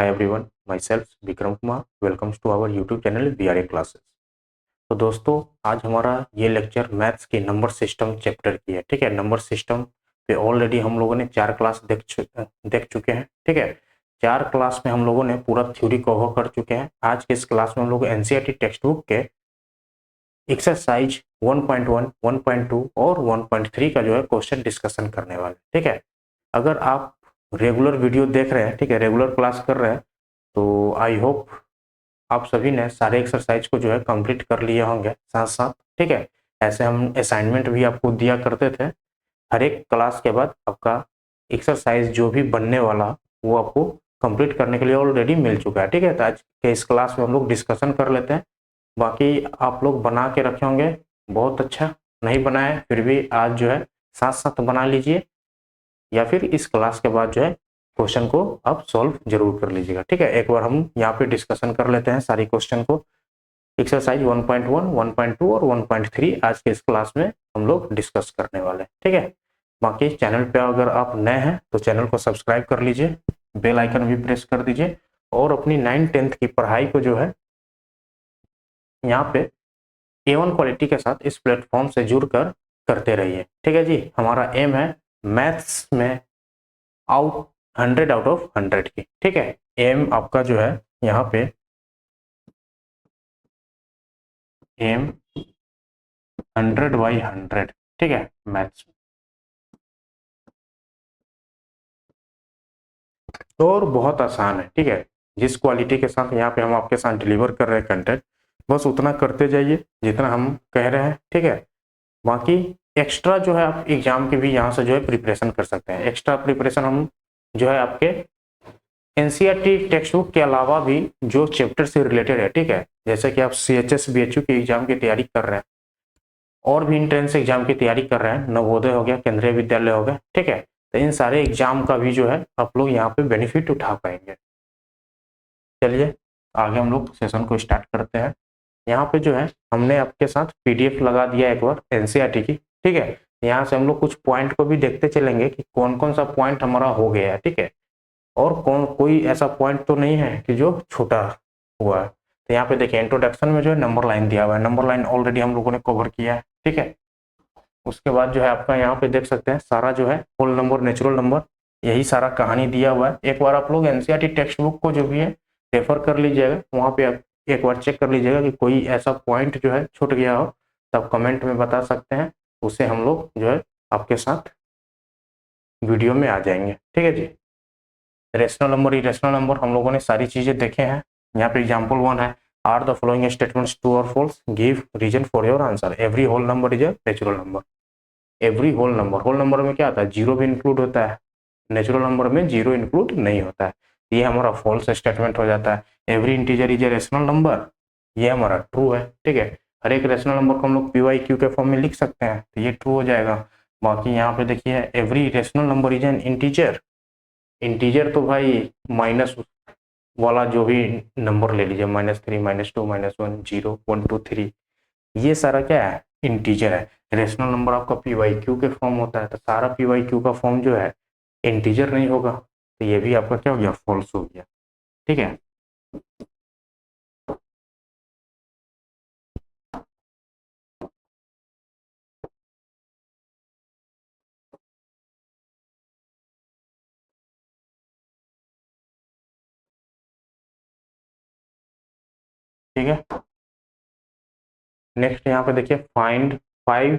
Hi everyone, myself Vikram Kumar, welcomes to our YouTube channel VRA classes. तो दोस्तों, आज हमारा ये लेक्चर मैथ्स के नंबर सिस्टम चैप्टर की है। ठीक है, नंबर सिस्टम पे ऑलरेडी हम लोगों ने 4 क्लास देख चुके हैं। ठीक है, 4 क्लास में हम लोगों ने पूरा थ्योरी कवर कर चुके हैं। आज के इस क्लास में हम लोग NCERT टेक्स्ट बुक के एक्सरसाइज 1.1, 1.2 और 1.3 का जो है क्वेश्चन डिस्कशन करने वाले। ठीक है, अगर आप रेगुलर वीडियो देख रहे हैं, ठीक है, रेगुलर क्लास कर रहे हैं, तो आई होप आप सभी ने सारे एक्सरसाइज को जो है कंप्लीट कर लिए होंगे साथ साथ। ठीक है, ऐसे हम असाइनमेंट भी आपको दिया करते थे। हर एक क्लास के बाद आपका एक्सरसाइज जो भी बनने वाला वो आपको कंप्लीट करने के लिए ऑलरेडी मिल चुका है। ठीक है, तो आज के इस क्लास में हम लोग डिस्कशन कर लेते हैं। बाकी आप लोग बना के रखे होंगे, बहुत अच्छा। नहीं बनाए फिर भी आज जो है साथ साथ बना लीजिए, या फिर इस क्लास के बाद जो है क्वेश्चन को आप सॉल्व जरूर कर लीजिएगा। ठीक है, एक बार हम यहाँ पे डिस्कशन कर लेते हैं सारी क्वेश्चन को। एक्सरसाइज 1.1, 1.2 और 1.3 आज के इस क्लास में हम लोग डिस्कस करने वाले हैं। ठीक है, बाकी चैनल पे अगर आप नए हैं तो चैनल को सब्सक्राइब कर लीजिए, बेल आइकन भी प्रेस कर दीजिए, और अपनी 9th-10th की पढ़ाई को जो है यहाँ पे A1 क्वालिटी के साथ इस प्लेटफॉर्म से जुड़कर करते रहिए। ठीक है जी, हमारा एम है मैथ्स में आउट 100 आउट ऑफ 100 की। ठीक है, एम आपका जो है यहाँ पे एम 100/100। ठीक है, मैथ्स और बहुत आसान है। ठीक है, जिस क्वालिटी के साथ यहाँ पे हम आपके साथ डिलीवर कर रहे हैं कंटेंट, बस उतना करते जाइए जितना हम कह रहे हैं। ठीक है, बाकी एक्स्ट्रा जो है आप एग्जाम की भी यहाँ से जो है प्रिपरेशन कर सकते हैं। एक्स्ट्रा प्रिपरेशन हम जो है आपके एनसीईआरटी टेक्स्ट बुक के अलावा भी जो चैप्टर से रिलेटेड है, ठीक है, जैसे कि आप CHS BHU के एग्जाम की तैयारी कर रहे हैं और भी इंट्रेंस एग्जाम की तैयारी कर रहे हैं, नवोदय हो गया, केंद्रीय विद्यालय हो गया, ठीक है, तो इन सारे एग्जाम का भी जो है आप लोग यहाँ पे बेनिफिट उठा पाएंगे। चलिए आगे हम लोग सेशन को स्टार्ट करते हैं। यहाँ पे जो है हमने आपके साथ PDF लगा दिया एक बार NCERT की। ठीक है, यहाँ से हम लोग कुछ पॉइंट को भी देखते चलेंगे कि कौन कौन सा पॉइंट हमारा हो गया है। ठीक है, और कोई ऐसा पॉइंट तो नहीं है कि जो छोटा हुआ है। तो यहाँ पे देखिए इंट्रोडक्शन में जो है नंबर लाइन दिया हुआ है, नंबर लाइन ऑलरेडी हम लोगों ने कवर किया है। ठीक है, उसके बाद जो है आपका यहाँ पे देख सकते हैं सारा जो है होल नंबर, नेचुरल नंबर, यही सारा कहानी दिया हुआ है। एक बार आप लोग NCERT टेक्स्ट बुक को जो भी है रेफर कर लीजिएगा, वहाँ पे आप एक बार चेक कर लीजिएगा कि कोई ऐसा पॉइंट जो है छूट गया हो तो आप कमेंट में बता सकते हैं, उसे हम लोग जो है आपके साथ वीडियो में आ जाएंगे। ठीक है जी, रेशनल नंबर, इरेशनल नंबर हम लोगों ने सारी चीजें देखे हैं। यहाँ पे एग्जांपल 1 है, are the following statements true और false, give reason for your answer. Every whole number is a natural number. Every whole number में क्या आता है, जीरो भी इंक्लूड होता है, नेचुरल नंबर में जीरो इंक्लूड नहीं होता है, ये हमारा फॉल्स स्टेटमेंट हो जाता है। Every integer is a rational number, ये हमारा ट्रू है। ठीक है, हर एक रेशनल नंबर को हम लोग PYQ के फॉर्म में लिख सकते हैं, तो ये ट्रू हो जाएगा। बाकी यहाँ पे देखिए every rational number is an integer. Integer तो भाई माइनस वाला जो भी नंबर ले लीजिए, -3, -2, -1, 0, 1, 2, 3, ये सारा क्या है, इंटीजर है। रेशनल नंबर आपका PYQ के फॉर्म होता है, तो सारा PYQ का फॉर्म जो है इंटीजर नहीं होगा, तो ये भी आपका क्या हो गया, फॉल्स हो गया। ठीक है, ठीक है, नेक्स्ट यहाँ पे देखिए find 5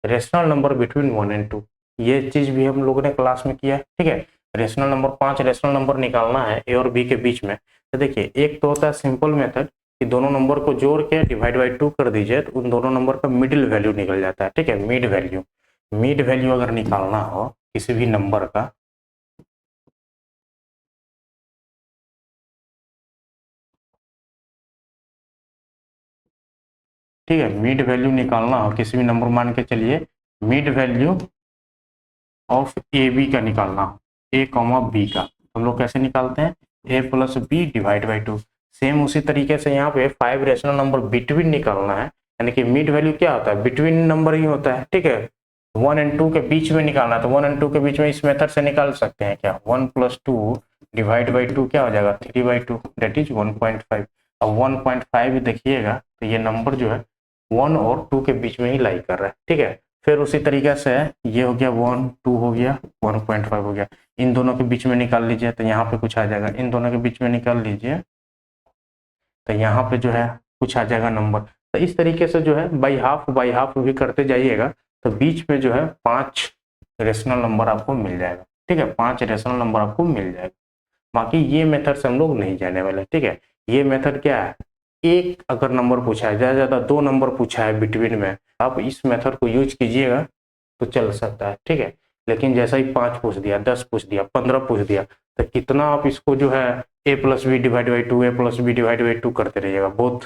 rational number between 1 and 2। ये चीज भी हम लोगों ने क्लास में किया है। ठीक है, रेशनल नंबर 5 रेशनल नंबर निकालना है A और B के बीच में। तो देखिए एक तो होता है सिंपल मेथड कि दोनों नंबर को जोड़ के डिवाइड बाई 2 कर दीजिए, तो उन दोनों नंबर का मिडिल वैल्यू निकल जाता है। ठीक है, मिड वैल्यू अगर निकालना हो किसी भी नंबर का, ठीक है, मिड वैल्यू निकालना हो किसी भी नंबर, मान के चलिए मिड वैल्यू ऑफ AB का निकालना हो, A, B का, हम लोग कैसे निकालते हैं, A+B डिवाइड बाई 2। सेम उसी तरीके से यहाँ पे 5 रेशनल नंबर बिटवीन निकालना है, यानी कि मिड वैल्यू क्या होता है, बिटवीन नंबर ही होता है। ठीक है, 1 and 2 के बीच में निकालना है, तो 1 and 2 के बीच में इस मेथड से निकाल सकते हैं क्या, 1 + 2 डिवाइड बाई 2 क्या हो जाएगा 3/2 दैट इज 1.5। अब 1.5 देखिएगा तो ये नंबर जो है 1 और 2 के बीच में ही लाई कर रहा है, ठीक है। फिर उसी तरीके से ये हो गया 1 2 हो गया 1.5 हो गया, इन दोनों के बीच में निकाल लीजिए तो यहाँ पे कुछ आ जाएगा, इन दोनों के बीच में निकाल लीजिए तो यहाँ पे जो है कुछ आ जाएगा नंबर। तो इस तरीके से जो है बाई हाफ भी करते जाइएगा तो बीच में जो है 5 रेशनल नंबर आपको मिल जाएगा, ठीक है, 5 रेशनल नंबर आपको मिल जाएगा। बाकी ये मेथड से हम लोग नहीं जाने वाले, ठीक है। ये मेथड क्या है, एक अगर नंबर पूछा है, ज़्यादा ज़्यादा 2 नंबर पूछा है बिटवीन में, आप इस मेथड को यूज कीजिएगा तो चल सकता है, ठीक है। लेकिन जैसा ही 5 पूछ दिया, 10 पूछ दिया, 15 पूछ दिया तो कितना आप इसको जो है a plus b divide by 2 a plus b divide by 2 करते रहिएगा, बहुत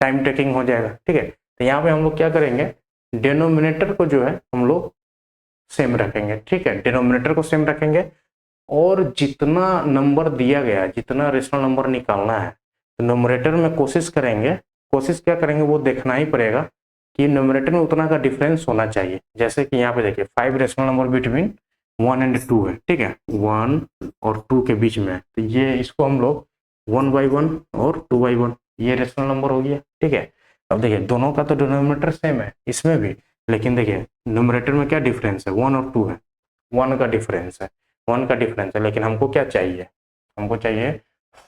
टाइम टेकिंग हो जाएगा, ठीक है। तो यहाँ पे हम लोग क्या करेंगे, डिनोमिनेटर को जो है हम लोग सेम रखेंगे, ठीक है, डिनोमिनेटर को सेम रखेंगे और जितना नंबर दिया गया है, जितना रेशनल नंबर निकालना है तो न्यूमरेटर में कोशिश करेंगे, कोशिश क्या करेंगे वो देखना ही पड़ेगा कि न्यूमरेटर में उतना का डिफरेंस होना चाहिए। जैसे कि यहाँ पे देखिए 5 रेशनल नंबर बिटवीन 1 एंड 2 है, ठीक है, 1 और 2 के बीच में है, तो ये इसको हम लोग 1/1 और 2/1 ये रेशनल नंबर हो गया, ठीक है। अब देखिए दोनों का तो डिनोमिनेटर सेम है इसमें भी, लेकिन देखिए न्यूमरेटर में क्या डिफरेंस है, 1 और 2 है, 1 का डिफरेंस है, 1 का डिफरेंस है, लेकिन हमको क्या चाहिए, हमको चाहिए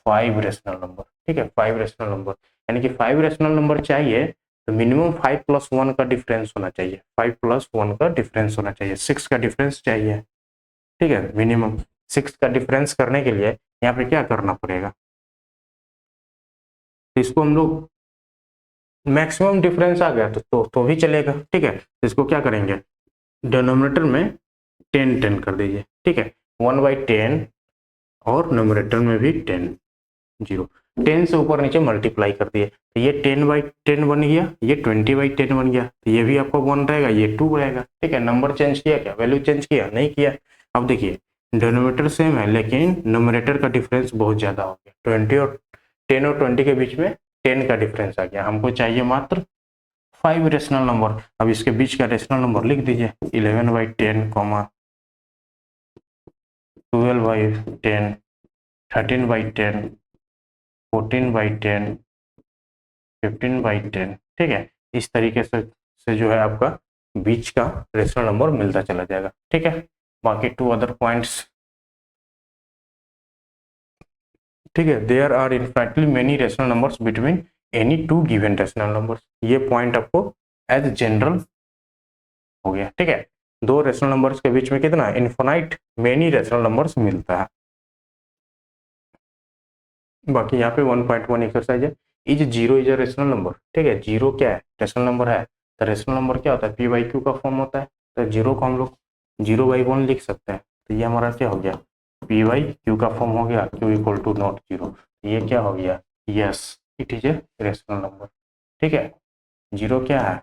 5 रेशनल नंबर, ठीक है, 5 रेशनल नंबर, यानी कि 5 रेशनल नंबर चाहिए तो मिनिमम 5 + 1 का डिफरेंस होना चाहिए, 5 + 1 का डिफरेंस होना चाहिए, 6 का डिफरेंस चाहिए, ठीक है, मिनिमम 6 का डिफरेंस करने के लिए यहाँ पे क्या करना पड़ेगा, तो इसको हम लोग मैक्सिमम डिफरेंस आ गया तो भी चलेगा, ठीक है। तो इसको क्या करेंगे, डिनोमिनेटर में 10 10 कर दीजिए, ठीक है, 1/10 और न्यूमरेटर में भी 10 0 10 से ऊपर नीचे मल्टीप्लाई कर दिए तो ये 10/10 बन गया, ये 20/10 बन गया, तो ये भी आपका 1 रहेगा, ये 2 रहेगा, ठीक है। नंबर चेंज किया क्या, वैल्यू चेंज किया नहीं किया। अब देखिए डिनोमिनेटर सेम है लेकिन न्यूमरेटर का डिफरेंस बहुत ज़्यादा हो गया, 10 और 20 के बीच में 10 का डिफरेंस आ गया, हमको चाहिए मात्र 5 रेशनल नंबर। अब इसके बीच का रेशनल नंबर लिख दीजिए 11/10, 12/10, 13/10, 14/10, 15/10, ठीक है। इस तरीके से जो है आपका बीच का रेशनल नंबर मिलता चला जाएगा, ठीक है। बाकी 2 अदर पॉइंट्स, ठीक है, there are infactly many rational numbers between any 2 given rational numbers, ये पॉइंट आपको एज जनरल हो गया, ठीक है। 2 रेशनल नंबर्स के बीच में कितना इनफाइनाइट मेनी रेशनल नंबर्स मिलता है। बाकी यहाँ पे 1.1 एक्सरसाइज है, is zero is a rational number, ठीक है, जीरो क्या है रेशनल नंबर है, तो रेशनल नंबर क्या होता है p/q का फॉर्म होता है, तो जीरो को हम लोग 0/1 लिख सकते हैं, तो ये हमारा क्या हो गया p/q का फॉर्म हो गया, q = नॉट 0, ये क्या हो गया, yes it is a rational number, ठीक है। जीरो क्या है,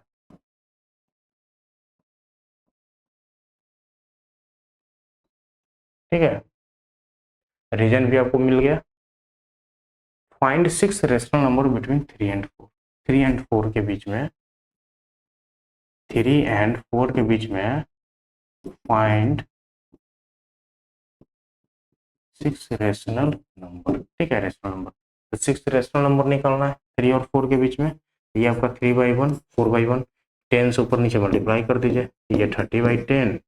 ठीक है, रीजन भी आपको मिल गया। Find 6 rational number between 3 and 4, 3 and 4 के बीच में, 3 एंड 4 के बीच में फाइंड 6 रेशनल नंबर, ठीक है, रेशनल नंबर, तो 6 रेशनल नंबर निकालना है 3 और 4 के बीच में, ये आपका 3/1 4/1, 10 से ऊपर नीचे मल्टीप्लाई कर दीजिए, ये 30/10,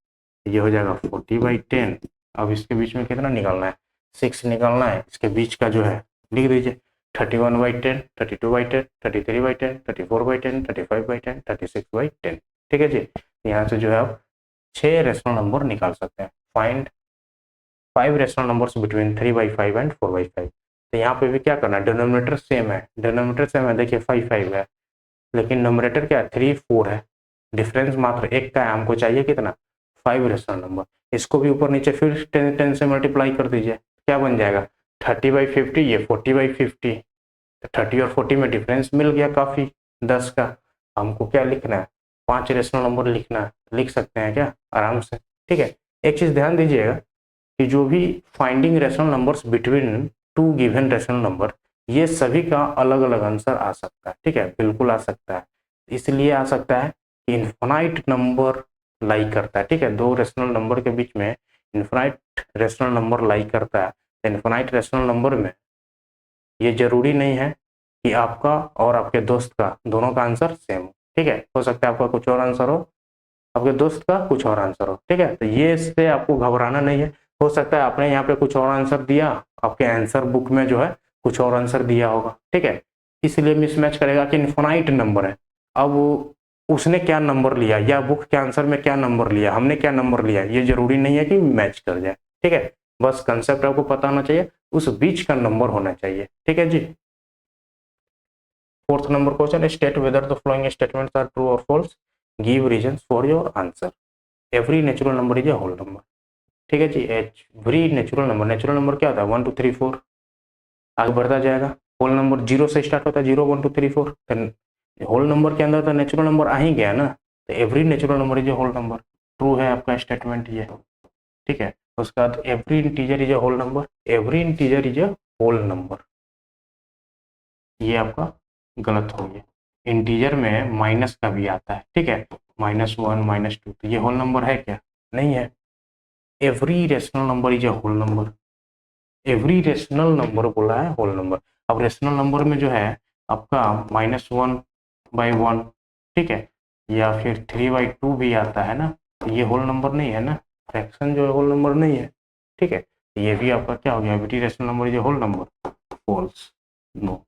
ये हो जाएगा 40/10। अब इसके बीच में कितना निकालना है 6 निकालना है, इसके बीच का जो है लिख दीजिए 31/10, 32/10, 33/10, 34/10, 35/10, 36/10, ठीक है जी। यहाँ से जो है आप 6 रेशनल नंबर निकाल सकते हैं। Find 5 rational numbers between 3/5 and 4/5, तो यहाँ पे भी क्या करना है, डिनोमिनेटर सेम है, डिनोमिनेटर सेम है, देखिए 5 5 है, लेकिन नोमिनेटर क्या है 3 4 है, डिफरेंस मात्र एक का है, हमको चाहिए कितना 5 रेशनल नंबर। इसको भी ऊपर नीचे फिर 10 से मल्टीप्लाई कर दीजिए, क्या बन जाएगा 30/50, ये 40/50, तो 30 और 40 में डिफरेंस मिल गया काफ़ी 10 का। हमको क्या लिखना है 5 रेशनल नंबर लिखना है, लिख सकते हैं क्या आराम से, ठीक है। एक चीज़ ध्यान दीजिएगा कि जो भी finding rational numbers between 2 given rational number, ये सभी का अलग अलग आंसर आ सकता है, ठीक है, बिल्कुल आ सकता है। इसलिए आ सकता है कि इन्फिनाइट नंबर लाई करता है, ठीक है, 2 रेशनल नंबर के बीच में इन्फिनाइट रेशनल नंबर लाई करता है, इनफाइनाइट रेशनल नंबर में ये जरूरी नहीं है कि आपका और आपके दोस्त का दोनों का आंसर सेम हो, ठीक है। हो सकता है आपका कुछ और आंसर हो, आपके दोस्त का कुछ और आंसर हो, ठीक है। तो ये इससे आपको घबराना नहीं है। हो सकता है आपने यहाँ पे कुछ और आंसर दिया, आपके आंसर बुक में जो है कुछ और आंसर दिया होगा, ठीक है। इसलिए मिसमैच करेगा कि इनफाइनाइट नंबर है। अब उसने क्या नंबर लिया या बुक के आंसर में क्या नंबर लिया, हमने क्या नंबर लिया, ये जरूरी नहीं है कि मैच कर जाए, ठीक है। बस कंसेप्ट आपको पता होना चाहिए, उस बीच का नंबर होना चाहिए, ठीक है जी। Fourth number question, state whether the following statements are true और false, give reasons for your answer. Every natural number is a whole number, ठीक है जी। एवरी नेचुरल नंबर क्या होता है, 1 2 3 4, आगे बढ़ता जाएगा। होल नंबर जीरो से स्टार्ट होता है, 0 1 2 3 4, होल नंबर के अंदर तो नेचुरल नंबर आ ही गया ना, तो every natural number is a whole number, true है आपका स्टेटमेंट ये, ठीक है। उसके बाद every integer is a whole number, every integer is a whole number, ये आपका गलत हो गया। इंटीजर में माइनस का भी आता है, ठीक है, -1 -2, तो ये होल नंबर है क्या, नहीं है। Every rational number is a whole number, every rational number बोला है होल नंबर। अब रेशनल नंबर में जो है आपका -1/1, ठीक है, या फिर 3/2 भी आता है ना, तो ये होल नंबर नहीं है ना, फ्रैक्शन जो है होल नंबर नहीं है, ठीक है। ये भी आपका क्या हो गया, every rational number is a whole number, false, no.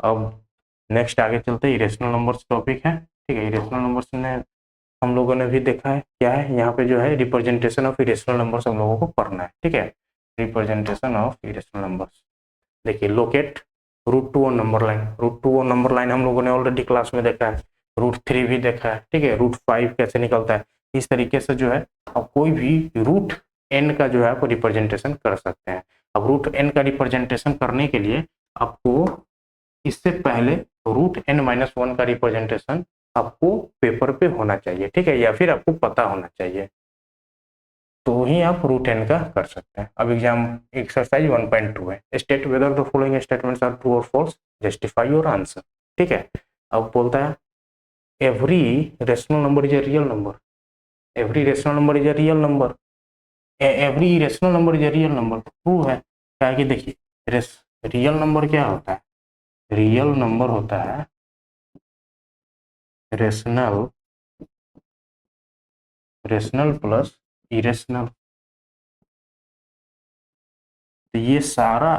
अब नेक्स्ट आगे चलते हैं, इरेशनल नंबर्स टॉपिक है, ठीक है। इरेशनल नंबर्स में हम लोगों ने भी देखा है क्या है, यहाँ पे जो है रिप्रेजेंटेशन ऑफ इरेशनल नंबर्स हम लोगों को पढ़ना है, ठीक है। रिप्रेजेंटेशन ऑफ इरेशनल नंबर्स, देखिए locate √2 on number line, √2 on number line हम लोगों ने ऑलरेडी क्लास में देखा है, √3 भी देखा है, ठीक है। √5 कैसे निकलता है, इस तरीके से जो है आप कोई भी √n का जो है आप रिप्रेजेंटेशन कर सकते हैं। अब √n का रिप्रेजेंटेशन करने के लिए आपको इससे पहले √n-1 का रिप्रेजेंटेशन आपको पेपर पे होना चाहिए, ठीक है, या फिर आपको पता होना चाहिए, तो ही आप √n का कर सकते हैं। अब एग्जाम एक्सरसाइज 1.2 है, state whether the following statements are true और फॉल्स, जस्टिफाई योर आंसर, ठीक है। अब बोलता है every rational number is a real number, every rational number is a real number, every rational number is a real number, true है। क्या है कि देखिए रियल नंबर क्या होता है, रियल नंबर होता है रेशनल, रेशनल प्लस इरेशनल, तो ये सारा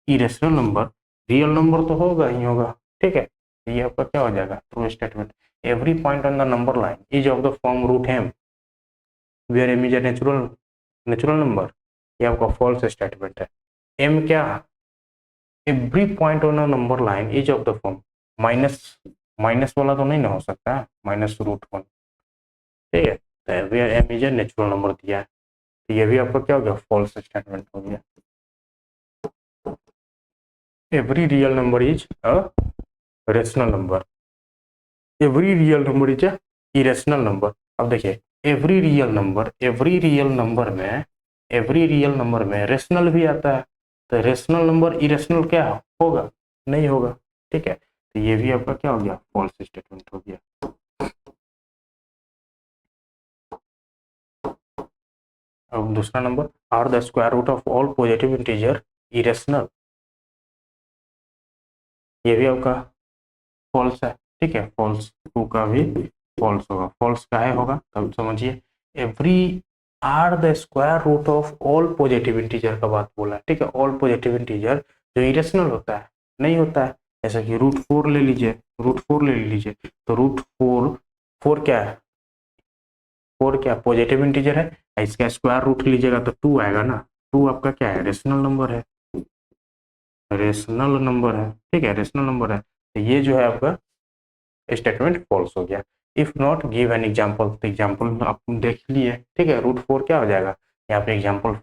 इरेशनल नंबर रियल नंबर तो होगा ही होगा, ठीक है। तो ये आपका क्या हो जाएगा, true statement. Every point on the number line is of the form √m where m is a natural number, ये आपका फॉल्स स्टेटमेंट है। m क्या, every point on the number line is of the form, minus minus वाला तो नहीं ना हो सकता है, -√1, ठीक है। तो where m is a natural number दिया है, तो ये भी आपका क्या हो गया, फॉल्स स्टेटमेंट हो गया। Every real number is a rational number, every real number is a irrational number. अब देखिए every real number, every real number में, एवरी रियल नंबर में रेशनल भी आता है, तो रेशनल नंबर इरेशनल क्या होगा, नहीं होगा, ठीक है। तो ये भी आपका क्या हो गया, फॉल्स स्टेटमेंट हो गया। अब दूसरा number, are the square root of all positive integer irrational, ये भी आपका फॉल्स है, ठीक है। फॉल्स, टू का भी फॉल्स होगा, फॉल्स का है होगा, तब समझिए every are the square root of all positive integer का बात बोला है, ठीक है। ऑल पॉजिटिव इंटीजर जो इरेशनल होता है, नहीं होता है, जैसा कि √4 ले लीजिए, √4 ले लीजिए, तो √4, 4 क्या है, 4 क्या पॉजिटिव इंटीजर है, इसका स्क्वायर रूट लीजिएगा तो 2 आएगा ना, 2 आपका क्या है, रेशनल नंबर है, रेशनल नंबर है, ठीक है, रेशनल नंबर है, तो ये जो है आपका स्टेटमेंट फॉल्स हो गया। If not give an example, तो एग्जांपल आप देख लिए, ठीक है। √4 क्या हो जाएगा, यहाँ पे एग्जांपल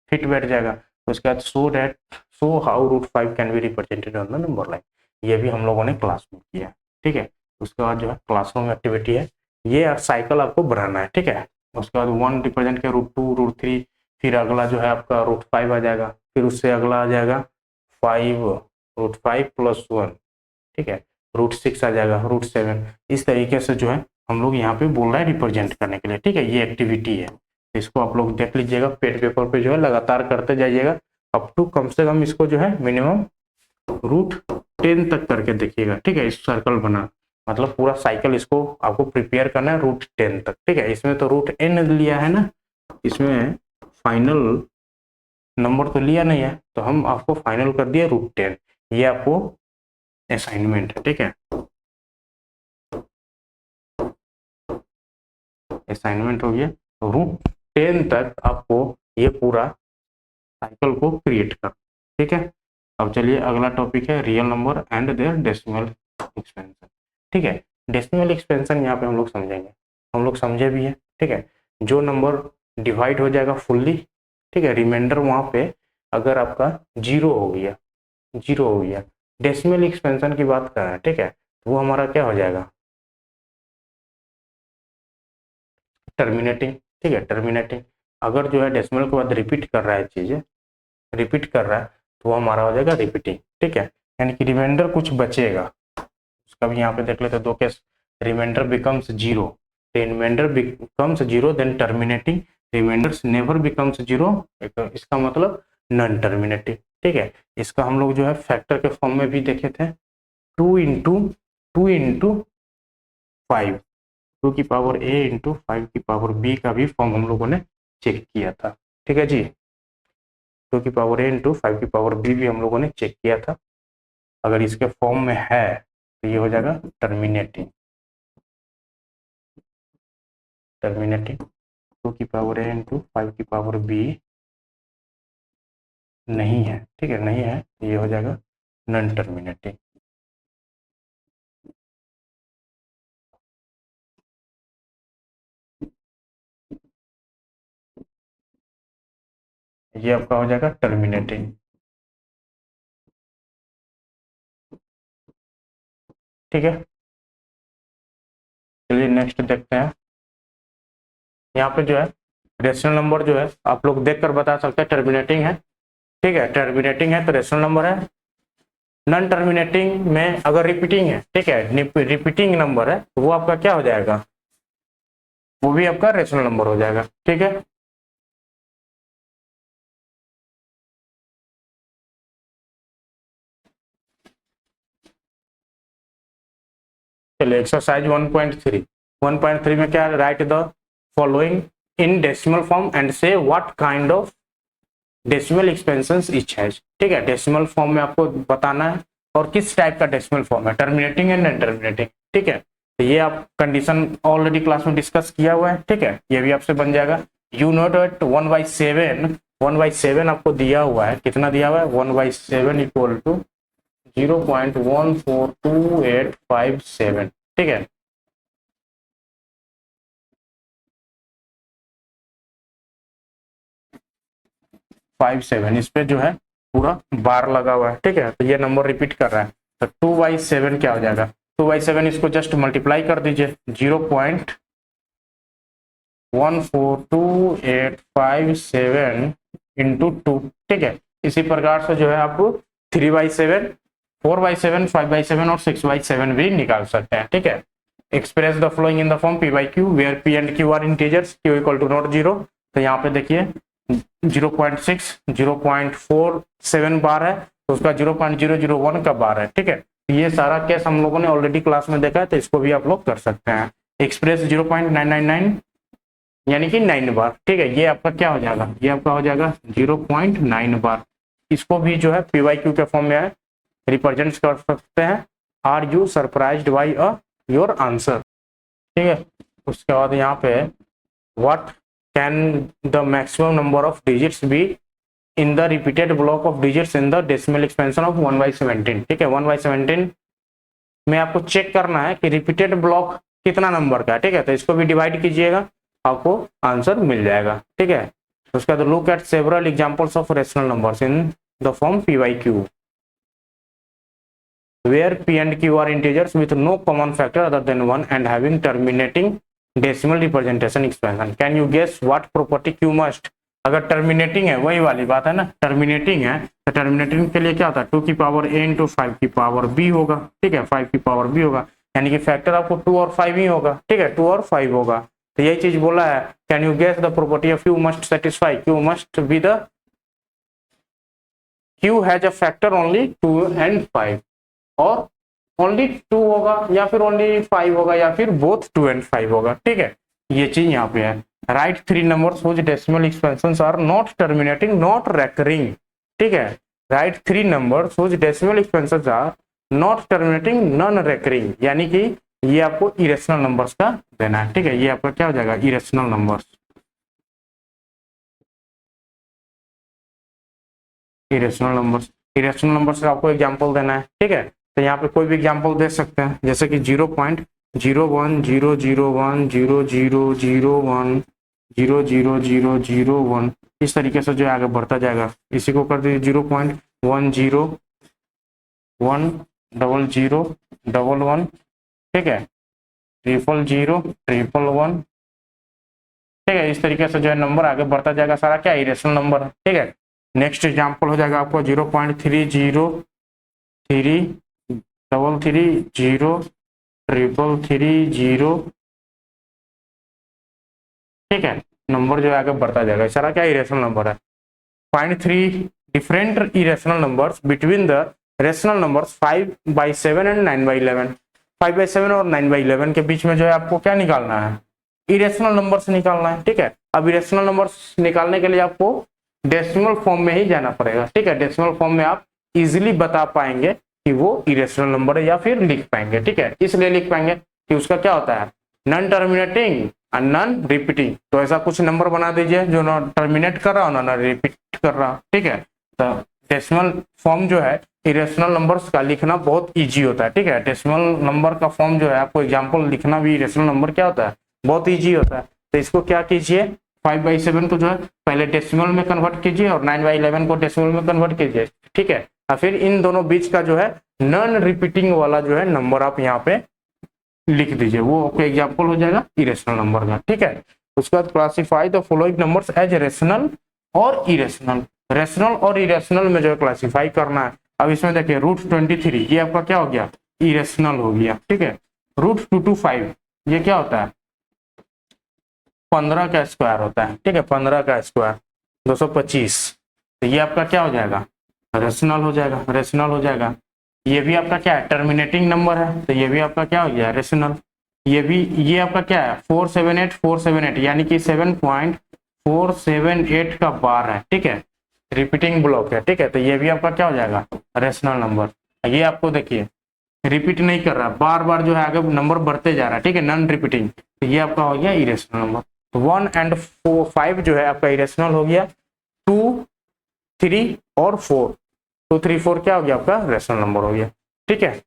फिट बैठ जाएगा। उसके बाद show how √5 can be represented on the number line, ये भी हम लोगों ने क्लास में किया, ठीक है। उसके बाद जो है क्लासरूम एक्टिविटी है, ये साइकिल आपको बनाना है, ठीक है। उसके बाद 1 रिप्रेजेंट किया, √2 √3, फिर अगला जो है आपका √5 आ जाएगा, फिर उससे अगला आ जाएगा 5, √5 + 1, ठीक है, √6 आ जाएगा, √7, इस तरीके से जो है हम लोग यहाँ पे बोल रहा है रिप्रेजेंट करने के लिए, ठीक है। ये एक्टिविटी है, इसको आप लोग देख लीजिएगा, पेड पेपर पे जो है लगातार करते जाइएगा, अप टू कम से कम इसको जो है मिनिमम √10 तक करके देखिएगा, ठीक है। इस सर्कल बना, मतलब पूरा साइकिल इसको आपको प्रिपेयर करना है √10 तक, ठीक है। इसमें तो √n लिया है ना, इसमें फाइनल नंबर तो लिया नहीं है, तो हम आपको फाइनल कर दिया √10। ये आपको असाइनमेंट है, ठीक है। असाइनमेंट हो गया। √10 तक आपको ये पूरा साइकिल को क्रिएट कर, ठीक है। अब चलिए अगला टॉपिक है real number and their decimal expansion, ठीक है। डेसिमल एक्सपेंशन यहाँ पे हम लोग समझेंगे, हम लोग समझे भी है, ठीक है। जो नंबर डिवाइड हो जाएगा फुल्ली, ठीक है, रिमाइंडर वहाँ पे अगर आपका जीरो हो गया, डेसिमल एक्सपेंशन की बात कर रहे हैं, ठीक है, तो वो हमारा क्या हो जाएगा, टर्मिनेटिंग, ठीक है, टर्मिनेटिंग। अगर जो है डेसिमल के बाद रिपीट कर रहा है चीज़ें, रिपीट कर रहा है, तो वो हमारा हो जाएगा रिपीटिंग, ठीक है। यानी कि रिमाइंडर कुछ बचेगा, उसका भी यहाँ पे देख लेते हैं दो केस। Remainder becomes zero, remainder becomes zero, then terminating, remainders never becomes zero, इसका मतलब नॉन टर्मिनेटिंग, ठीक है। इसका हम लोग जो है फैक्टर के फॉर्म में भी देखे थे, 2 × 2 इंटू 5 की पावर b का भी फॉर्म हम लोगों ने चेक किया था, ठीक है जी। 2 इंटू 5 की पावर b भी हम लोगों ने चेक किया था। अगर इसके फॉर्म में है तो ये हो जाएगा टर्मिनेटिंग, 2 इंटू 5 की पावर b नहीं है, ठीक है, नहीं है, तो ये हो जाएगा नॉन टर्मिनेटिंग। ये आपका हो जाएगा टर्मिनेटिंग, ठीक है। चलिए नेक्स्ट देखते हैं। यहाँ पे जो है रेशनल नंबर जो है आप लोग देखकर बता सकते हैं टर्मिनेटिंग है, ठीक है, टर्मिनेटिंग है तो रेशनल नंबर है। नॉन टर्मिनेटिंग में अगर रिपीटिंग है, ठीक है, रिपीटिंग नंबर है, तो वो आपका क्या हो जाएगा, वो भी आपका रेशनल नंबर हो जाएगा, ठीक है। चलिए एक्सरसाइज 1.3 में क्या, write the following in decimal form and say what kind of decimal expansions each has, ठीक है। डेसिमल फॉर्म में आपको बताना है और किस टाइप का डेसिमल फॉर्म है, टर्मिनेटिंग एंड नॉन टर्मिनेटिंग, ठीक है। तो ये आप कंडीशन ऑलरेडी क्लास में डिस्कस किया हुआ है, ठीक है, ये भी आपसे बन जाएगा। यू नोट एट 1/7 आपको दिया हुआ है, कितना दिया हुआ है, 1/7 इक्वल टू 0.142857, ठीक है। फाइव सेवन इस पे जो है पूरा बार लगा हुआ है, ठीक है, तो ये नंबर रिपीट कर रहा है, तो 2/7 क्या हो जाएगा, 2/7 इसको जस्ट मल्टीप्लाई कर दीजिए, 0.14287 इंटू 2, ठीक है। इसी प्रकार से जो है आप 3/7, 4/7, 5/7 और 6/7 भी निकाल सकते हैं, ठीक है। Express the flowing in the form p by q वेयर p and q are integers, q equal to not zero, तो यहाँ पे देखिए 0.6 0.47 बार है, तो उसका 0.001 का बार है, ठीक है। ये सारा केस हम लोगों ने ऑलरेडी क्लास में देखा है, तो इसको भी आप लोग कर सकते हैं। एक्सप्रेस 0.999 यानी कि 9 बार, ठीक है, ये आपका क्या हो जाएगा, ये आपका हो जाएगा 0.9 बार। इसको भी जो है PYQ के फॉर्म में रिप्रेजेंट कर सकते हैं, are you surprised by your answer, ठीक है। उसके बाद यहाँ पे what can the maximum number of digits be in the repeated block of digits in the decimal expansion of 1/17, ठीक है। 1/17 में आपको चेक करना है कि रिपीटेड ब्लॉक कितना नंबर का है, ठीक है, तो इसको भी डिवाइड कीजिएगा, आपको आंसर मिल जाएगा, ठीक है। उसके बाद look at several examples of rational numbers in the form p/q where p and q are integers with no common factor other than 1 and having terminating decimal representation expansion. Can you guess what property q must, अगर terminating है, वही वाली बात है ना, terminating है तो terminating के लिए क्या होता है, 2 की पावर a इंटू 5 की पावर b होगा, ठीक है, 5 की पावर b होगा, यानी कि फैक्टर आपको 2 और 5 ही होगा, ठीक है, 2 और 5 होगा। तो यही चीज बोला है, can you guess the property of q must satisfy, q must be the Q has a factor only 2 and 5, और ओनली 2 होगा या फिर ओनली 5 होगा या फिर बोथ 2 and 5 होगा, ठीक है। ये चीज यहाँ पे है। Right 3 numbers whose decimal expansions are not terminating not recurring, ठीक है। Right 3 numbers whose decimal expansions are not terminating non recurring, यानी कि ये आपको इरेशनल नंबर्स का देना है, ठीक है। ये आपका क्या हो जाएगा, irrational numbers. Irrational numbers, irrational numbers का आपको एग्जांपल देना है, ठीक है। तो यहाँ पे कोई भी एग्जांपल दे सकते हैं, जैसे कि 0.01000001 00001, इस तरीके से जो आगे बढ़ता जाएगा। इसी को कर दीजिए 0.1010011, ठीक है, 00011, ठीक है। इस तरीके से जो है नंबर आगे बढ़ता जाएगा, सारा क्या इरेशनल नंबर है, ठीक है। नेक्स्ट एग्जांपल हो जाएगा आपको 0.30330330, ठीक है। नंबर जो है आगे बढ़ता जाएगा, सारा क्या इरेशनल नंबर है। Find 3 different irrational numbers between the rational numbers 5/7 and 9/11। 5/7 और 9/11 के बीच में जो है आपको क्या निकालना है, इरेशनल नंबर्स निकालना है, ठीक है। अब इरेशनल नंबर्स निकालने के लिए आपको डेसिमल फॉर्म में ही जाना पड़ेगा, ठीक है। डेसिमल फॉर्म में आप इजीली बता पाएंगे कि वो इरेशनल नंबर है या फिर लिख पाएंगे, ठीक है। इसलिए लिख पाएंगे कि उसका क्या होता है, नॉन टर्मिनेटिंग और नॉन रिपीटिंग। तो ऐसा कुछ नंबर बना दीजिए जो नॉन टर्मिनेट कर रहा हो ना रिपीट कर रहा, ठीक है। तो डेसिमल फॉर्म जो है इरेशनल नंबर्स का लिखना बहुत इजी होता है, ठीक है। डेसिमल नंबर का फॉर्म जो है आपको एग्जांपल लिखना भी इरेशनल नंबर क्या होता है, बहुत इजी होता है। तो इसको क्या कीजिए, 5/7 को जो है पहले डेसिमल में कन्वर्ट कीजिए और 9/11 को डेसिमल में कन्वर्ट कीजिए, ठीक है। और फिर इन दोनों बीच का जो है नॉन रिपीटिंग वाला जो है नंबर आप यहाँ पे लिख दीजिए, वो आपका एग्जांपल हो जाएगा इरेशनल नंबर का, ठीक है। उसके बाद classify the following numbers as rational और इरेशनल। रेशनल और इरेशनल में जो है क्लासिफाई करना है। अब इसमें देखिए √23 ये आपका क्या हो गया, इरेशनल हो गया, ठीक है। √225 ये क्या होता है, 15 का स्क्वायर होता है, ठीक है। 15 का स्क्वायर 225, तो ये आपका क्या हो जाएगा, रेशनल हो जाएगा, रेशनल हो जाएगा। ये भी आपका क्या है, टर्मिनेटिंग नंबर है, तो ये भी आपका क्या हो गया, रेशनल। ये भी, ये आपका क्या है 478 यानी कि 7.478 का बार है, ठीक है। रिपीटिंग ब्लॉक है, ठीक है। तो ये भी आपका क्या हो जाएगा, रेशनल नंबर। ये आपको देखिए रिपीट नहीं कर रहा, बार बार जो है आगे नंबर बढ़ते जा रहा है, ठीक है, नॉन रिपीटिंग। तो ये आपका हो गया इरेशनल नंबर। 1 and 5 जो है आपका इरेशनल हो गया, 2, 3 और 4, 2, 3, 4 क्या हो गया आपका रेशनल नंबर हो गया, ठीक है।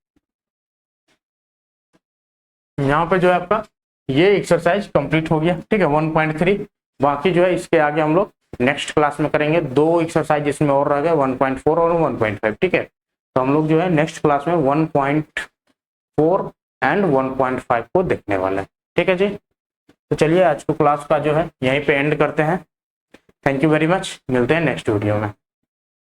यहाँ पे जो है आपका ये एक्सरसाइज कंप्लीट हो गया, ठीक है, 1.3। बाकी जो है इसके आगे हम लोग नेक्स्ट क्लास में करेंगे। 2 एक्सरसाइज इसमें और रह गए, 1.4 और 1.5, ठीक है। तो हम लोग जो है नेक्स्ट क्लास में 1.4 एंड 1.5 को देखने वाले हैं, ठीक है जी। तो चलिए आज को क्लास का जो है यहीं पे एंड करते हैं। थैंक यू वेरी मच, मिलते हैं नेक्स्ट वीडियो में।